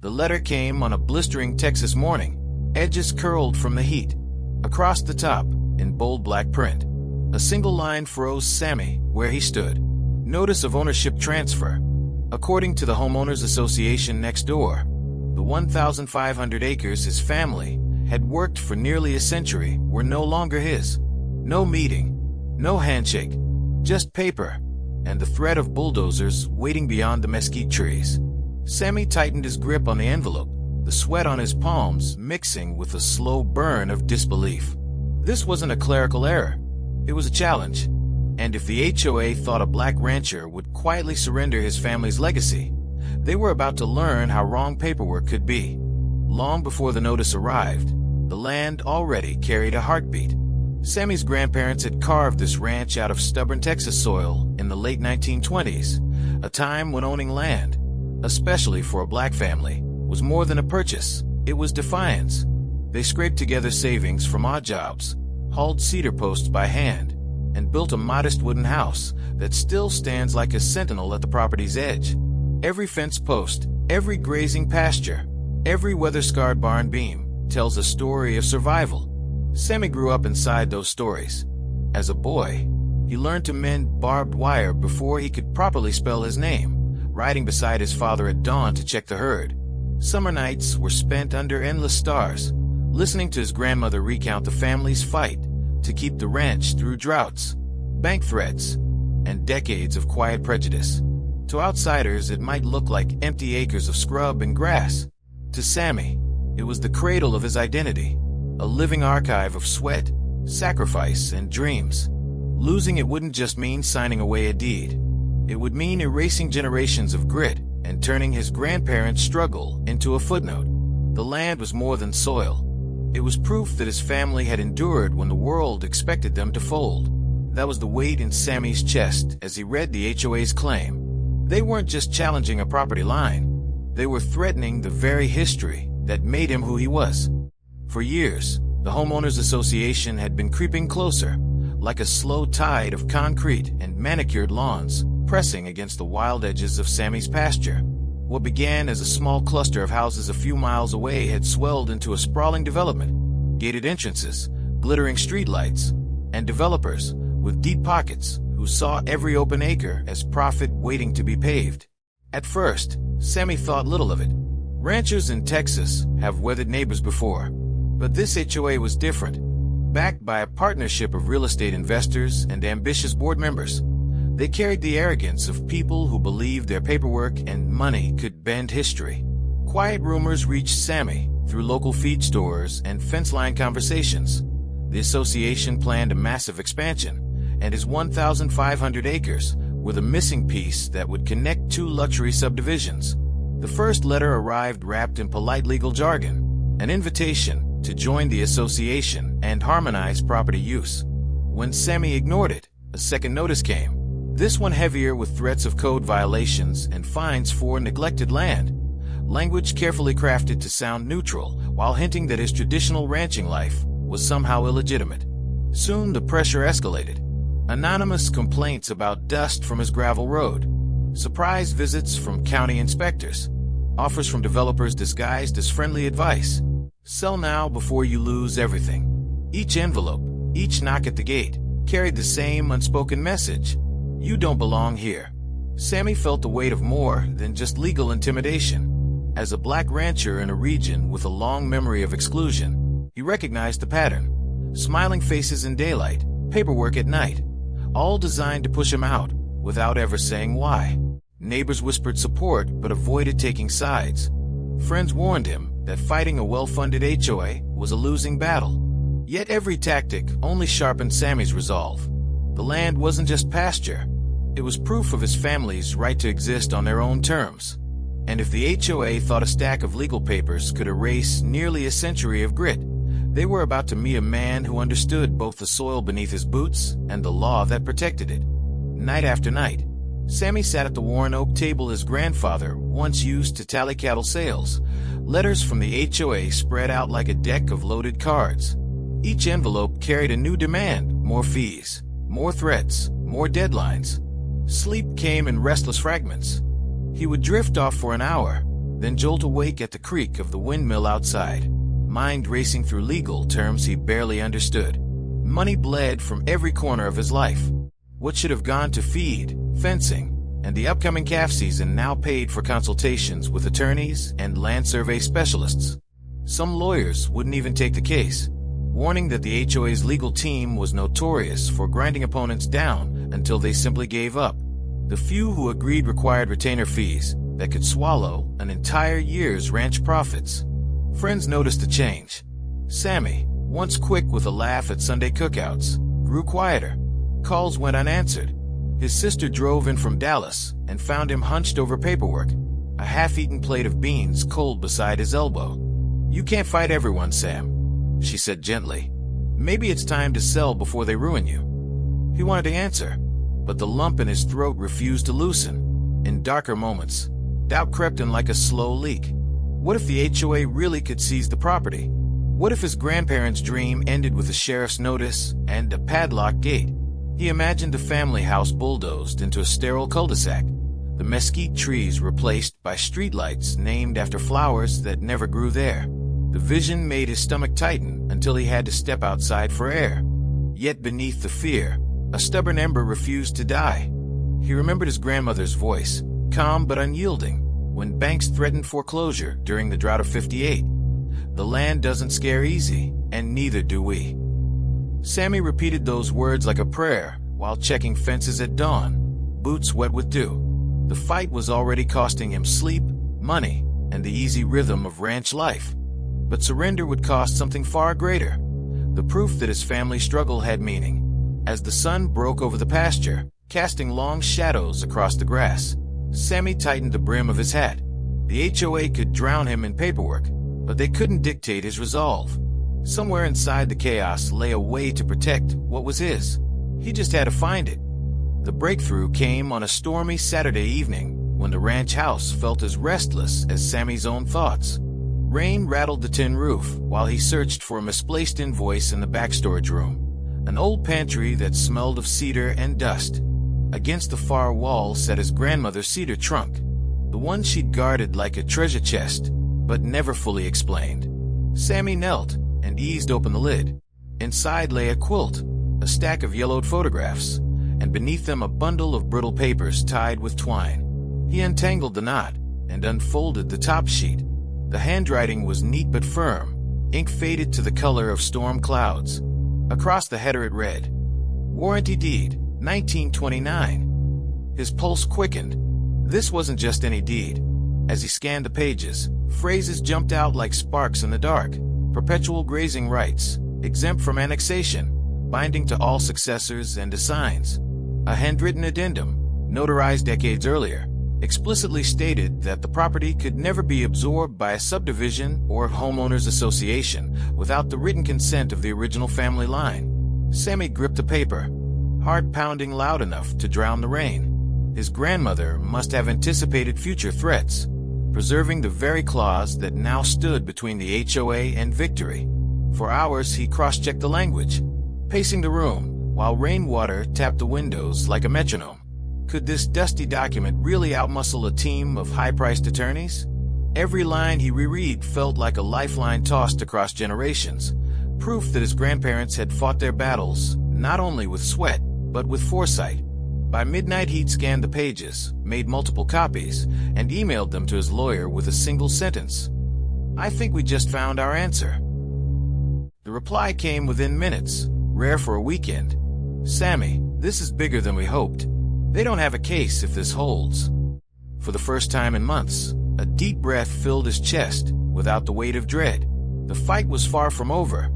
The letter came on a blistering Texas morning, edges curled from the heat. Across the top, in bold black print, a single line froze Sammy where he stood. Notice of ownership transfer. According to the homeowners association next door, the 1,500 acres his family had worked for nearly a century were no longer his. No meeting, no handshake, just paper, and the threat of bulldozers waiting beyond the mesquite trees. Sammy tightened his grip on the envelope, the sweat on his palms mixing with a slow burn of disbelief. This wasn't a clerical error. It was a challenge. And if the HOA thought a black rancher would quietly surrender his family's legacy, they were about to learn how wrong paperwork could be. Long before the notice arrived, the land already carried a heartbeat. Sammy's grandparents had carved this ranch out of stubborn Texas soil in the late 1920s, a time when owning land, especially for a black family, was more than a purchase. It was defiance. They scraped together savings from odd jobs, hauled cedar posts by hand, and built a modest wooden house that still stands like a sentinel at the property's edge. Every fence post, every grazing pasture, every weather-scarred barn beam tells a story of survival. Sammy grew up inside those stories. As a boy, he learned to mend barbed wire before he could properly spell his name, riding beside his father at dawn to check the herd. Summer nights were spent under endless stars, listening to his grandmother recount the family's fight to keep the ranch through droughts, bank threats, and decades of quiet prejudice. To outsiders, it might look like empty acres of scrub and grass. To Sammy, it was the cradle of his identity, a living archive of sweat, sacrifice, and dreams. Losing it wouldn't just mean signing away a deed. It would mean erasing generations of grit and turning his grandparents' struggle into a footnote. The land was more than soil. It was proof that his family had endured when the world expected them to fold. That was the weight in Sammy's chest as he read the HOA's claim. They weren't just challenging a property line. They were threatening the very history that made him who he was. For years, the homeowners association had been creeping closer, like a slow tide of concrete and manicured lawns pressing against the wild edges of Sammy's pasture. What began as a small cluster of houses a few miles away had swelled into a sprawling development, gated entrances, glittering streetlights, and developers with deep pockets who saw every open acre as profit waiting to be paved. At first, Sammy thought little of it. Ranchers in Texas have weathered neighbors before, but this HOA was different. Backed by a partnership of real estate investors and ambitious board members, they carried the arrogance of people who believed their paperwork and money could bend history. Quiet rumors reached Sammy through local feed stores and fence-line conversations. The association planned a massive expansion, and his 1,500 acres were the missing piece that would connect two luxury subdivisions. The first letter arrived wrapped in polite legal jargon, an invitation to join the association and harmonize property use. When Sammy ignored it, a second notice came. This one heavier with threats of code violations and fines for neglected land. Language carefully crafted to sound neutral while hinting that his traditional ranching life was somehow illegitimate. Soon the pressure escalated. Anonymous complaints about dust from his gravel road, surprise visits from county inspectors, offers from developers disguised as friendly advice. Sell now before you lose everything. Each envelope, each knock at the gate, carried the same unspoken message. You don't belong here. Sammy felt the weight of more than just legal intimidation. As a black rancher in a region with a long memory of exclusion, he recognized the pattern. Smiling faces in daylight, paperwork at night, all designed to push him out without ever saying why. Neighbors whispered support but avoided taking sides. Friends warned him that fighting a well-funded HOA was a losing battle. Yet every tactic only sharpened Sammy's resolve. The land wasn't just pasture. It was proof of his family's right to exist on their own terms. And if the HOA thought a stack of legal papers could erase nearly a century of grit, they were about to meet a man who understood both the soil beneath his boots and the law that protected it. Night after night, Sammy sat at the worn oak table his grandfather once used to tally cattle sales. Letters from the HOA spread out like a deck of loaded cards. Each envelope carried a new demand: more fees, more threats, more deadlines. Sleep came in restless fragments. He would drift off for an hour, then jolt awake at the creak of the windmill outside, mind racing through legal terms he barely understood. Money bled from every corner of his life. What should have gone to feed, fencing, and the upcoming calf season now paid for consultations with attorneys and land survey specialists. Some lawyers wouldn't even take the case, warning that the HOA's legal team was notorious for grinding opponents down until they simply gave up. The few who agreed required retainer fees that could swallow an entire year's ranch profits. Friends noticed the change. Sammy, once quick with a laugh at Sunday cookouts, grew quieter. Calls went unanswered. His sister drove in from Dallas and found him hunched over paperwork, a half-eaten plate of beans cold beside his elbow. "You can't fight everyone, Sam," she said gently. "Maybe it's time to sell before they ruin you." He wanted to answer, but the lump in his throat refused to loosen. In darker moments, doubt crept in like a slow leak. What if the HOA really could seize the property? What if his grandparents' dream ended with a sheriff's notice and a padlocked gate? He imagined the family house bulldozed into a sterile cul-de-sac, the mesquite trees replaced by streetlights named after flowers that never grew there. The vision made his stomach tighten until he had to step outside for air. Yet beneath the fear, a stubborn ember refused to die. He remembered his grandmother's voice, calm but unyielding, when banks threatened foreclosure during the drought of '58. "The land doesn't scare easy, and neither do we." Sammy repeated those words like a prayer while checking fences at dawn, boots wet with dew. The fight was already costing him sleep, money, and the easy rhythm of ranch life. But surrender would cost something far greater, the proof that his family struggle had meaning. As the sun broke over the pasture, casting long shadows across the grass, Sammy tightened the brim of his hat. The HOA could drown him in paperwork, but they couldn't dictate his resolve. Somewhere inside the chaos lay a way to protect what was his. He just had to find it. The breakthrough came on a stormy Saturday evening when the ranch house felt as restless as Sammy's own thoughts. Rain rattled the tin roof while he searched for a misplaced invoice in the back storage room, an old pantry that smelled of cedar and dust. Against the far wall sat his grandmother's cedar trunk, the one she'd guarded like a treasure chest, but never fully explained. Sammy knelt and eased open the lid. Inside lay a quilt, a stack of yellowed photographs, and beneath them a bundle of brittle papers tied with twine. He untangled the knot and unfolded the top sheet. The handwriting was neat but firm, ink faded to the color of storm clouds. Across the header it read, "Warranty deed, 1929. His pulse quickened. This wasn't just any deed. As he scanned the pages, phrases jumped out like sparks in the dark. Perpetual grazing rights, exempt from annexation, binding to all successors and assigns. A handwritten addendum, notarized decades earlier, explicitly stated that the property could never be absorbed by a subdivision or homeowners association without the written consent of the original family line. Sammy gripped the paper, heart pounding loud enough to drown the rain. His grandmother must have anticipated future threats, preserving the very clause that now stood between the HOA and victory. For hours he cross-checked the language, pacing the room while rainwater tapped the windows like a metronome. Could this dusty document really outmuscle a team of high-priced attorneys? Every line he reread felt like a lifeline tossed across generations, proof that his grandparents had fought their battles not only with sweat, but with foresight. By midnight he'd scanned the pages, made multiple copies, and emailed them to his lawyer with a single sentence. "I think we just found our answer." The reply came within minutes, rare for a weekend. "Sammy, this is bigger than we hoped. They don't have a case if this holds." For the first time in months, a deep breath filled his chest without the weight of dread. The fight was far from over,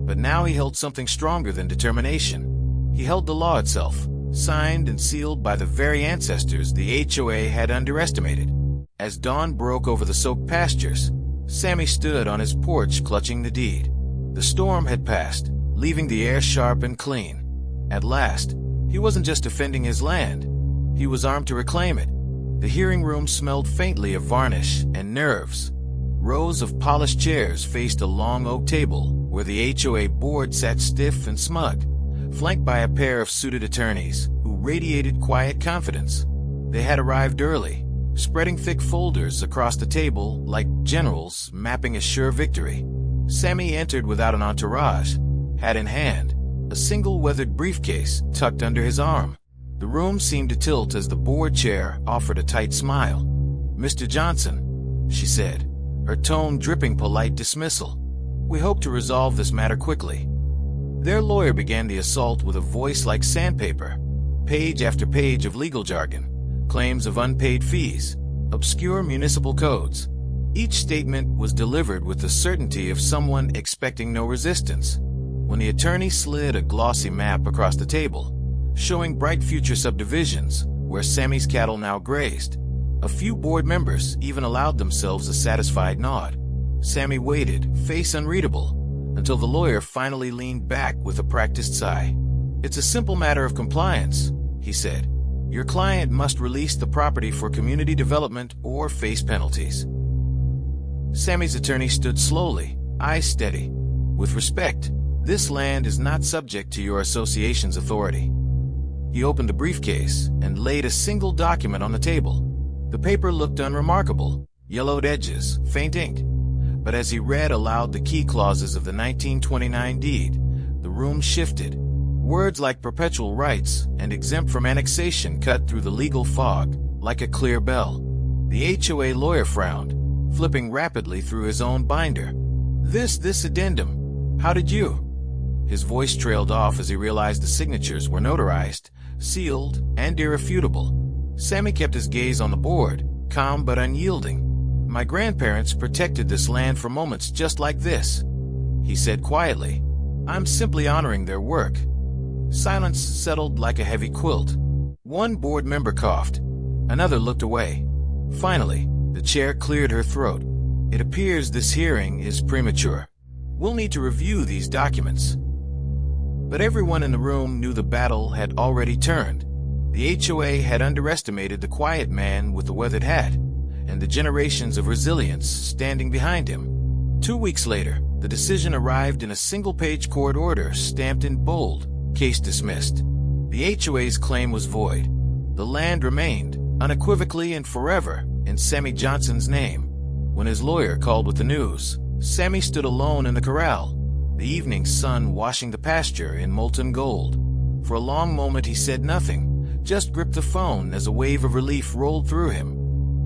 but now he held something stronger than determination. He held the law itself, signed and sealed by the very ancestors the HOA had underestimated. As dawn broke over the soaked pastures, Sammy stood on his porch clutching the deed. The storm had passed, leaving the air sharp and clean. At last, he wasn't just defending his land. He was armed to reclaim it. The hearing room smelled faintly of varnish and nerves. Rows of polished chairs faced a long oak table where the HOA board sat stiff and smug, flanked by a pair of suited attorneys who radiated quiet confidence. They had arrived early, spreading thick folders across the table like generals mapping a sure victory. Sammy entered without an entourage, hat in hand, a single weathered briefcase tucked under his arm. The room seemed to tilt as the board chair offered a tight smile. "Mr. Johnson," she said, her tone dripping polite dismissal, "we hope to resolve this matter quickly." Their lawyer began the assault with a voice like sandpaper, page after page of legal jargon, claims of unpaid fees, obscure municipal codes. Each statement was delivered with the certainty of someone expecting no resistance. When the attorney slid a glossy map across the table, showing bright future subdivisions where Sammy's cattle now grazed, a few board members even allowed themselves a satisfied nod. Sammy waited, face unreadable, until the lawyer finally leaned back with a practiced sigh. "It's a simple matter of compliance," he said. "Your client must release the property for community development or face penalties." Sammy's attorney stood slowly, eyes steady. "With respect, this land is not subject to your association's authority." He opened a briefcase and laid a single document on the table. The paper looked unremarkable, yellowed edges, faint ink. But as he read aloud the key clauses of the 1929 deed, the room shifted. Words like perpetual rights and exempt from annexation cut through the legal fog like a clear bell. The HOA lawyer frowned, flipping rapidly through his own binder. This addendum, how did you?" His voice trailed off as he realized the signatures were notarized, sealed, and irrefutable. Sammy kept his gaze on the board, calm but unyielding. "My grandparents protected this land for moments just like this," he said quietly. "I'm simply honoring their work." Silence settled like a heavy quilt. One board member coughed. Another looked away. Finally, the chair cleared her throat. "It appears this hearing is premature. We'll need to review these documents." But everyone in the room knew the battle had already turned. The HOA had underestimated the quiet man with the weathered hat, and the generations of resilience standing behind him. 2 weeks later, the decision arrived in a single-page court order stamped in bold, "Case dismissed." The HOA's claim was void. The land remained, unequivocally and forever, in Sammy Johnson's name. When his lawyer called with the news, Sammy stood alone in the corral, the evening sun washing the pasture in molten gold. For a long moment he said nothing, just gripped the phone as a wave of relief rolled through him.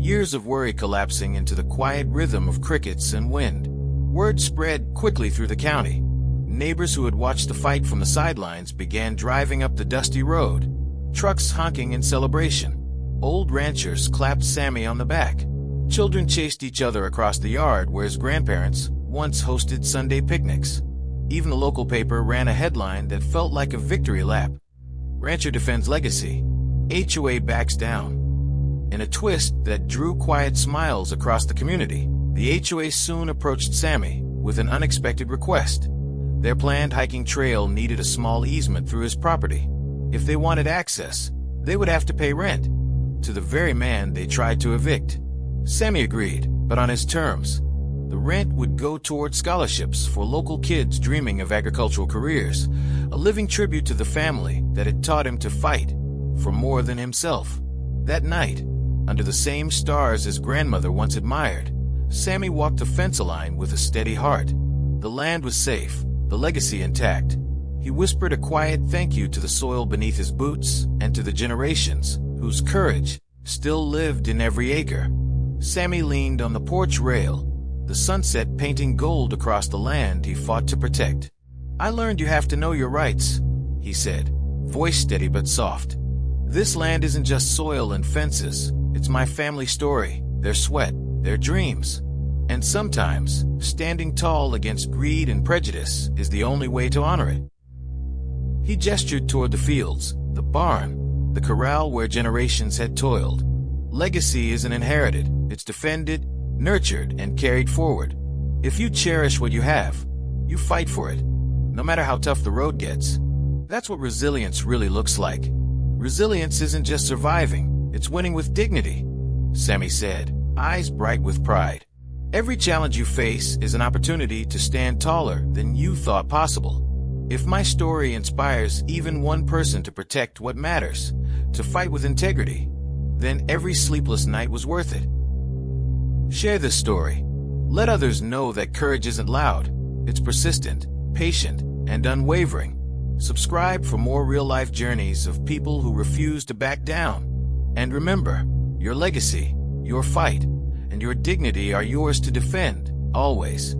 Years of worry collapsing into the quiet rhythm of crickets and wind. Word spread quickly through the county. Neighbors who had watched the fight from the sidelines began driving up the dusty road, trucks honking in celebration. Old ranchers clapped Sammy on the back. Children chased each other across the yard where his grandparents once hosted Sunday picnics. Even the local paper ran a headline that felt like a victory lap. "Rancher defends legacy. HOA backs down." In a twist that drew quiet smiles across the community, the HOA soon approached Sammy with an unexpected request. Their planned hiking trail needed a small easement through his property. If they wanted access, they would have to pay rent to the very man they tried to evict. Sammy agreed, but on his terms. The rent would go toward scholarships for local kids dreaming of agricultural careers, a living tribute to the family that had taught him to fight for more than himself. That night, under the same stars his grandmother once admired, Sammy walked the fence line with a steady heart. The land was safe, the legacy intact. He whispered a quiet thank you to the soil beneath his boots and to the generations whose courage still lived in every acre. Sammy leaned on the porch rail, the sunset painting gold across the land he fought to protect. "I learned you have to know your rights," he said, voice steady but soft. "This land isn't just soil and fences. It's my family story, their sweat, their dreams. And sometimes, standing tall against greed and prejudice is the only way to honor it." He gestured toward the fields, the barn, the corral where generations had toiled. Legacy isn't inherited, it's defended, nurtured, and carried forward. If you cherish what you have, you fight for it, no matter how tough the road gets. That's what resilience really looks like. Resilience isn't just surviving, it's winning with dignity, Sammy said, eyes bright with pride. Every challenge you face is an opportunity to stand taller than you thought possible. If my story inspires even one person to protect what matters, to fight with integrity, then every sleepless night was worth it. Share this story. Let others know that courage isn't loud. It's persistent, patient, and unwavering. Subscribe for more real-life journeys of people who refuse to back down. And remember, your legacy, your fight, and your dignity are yours to defend, always.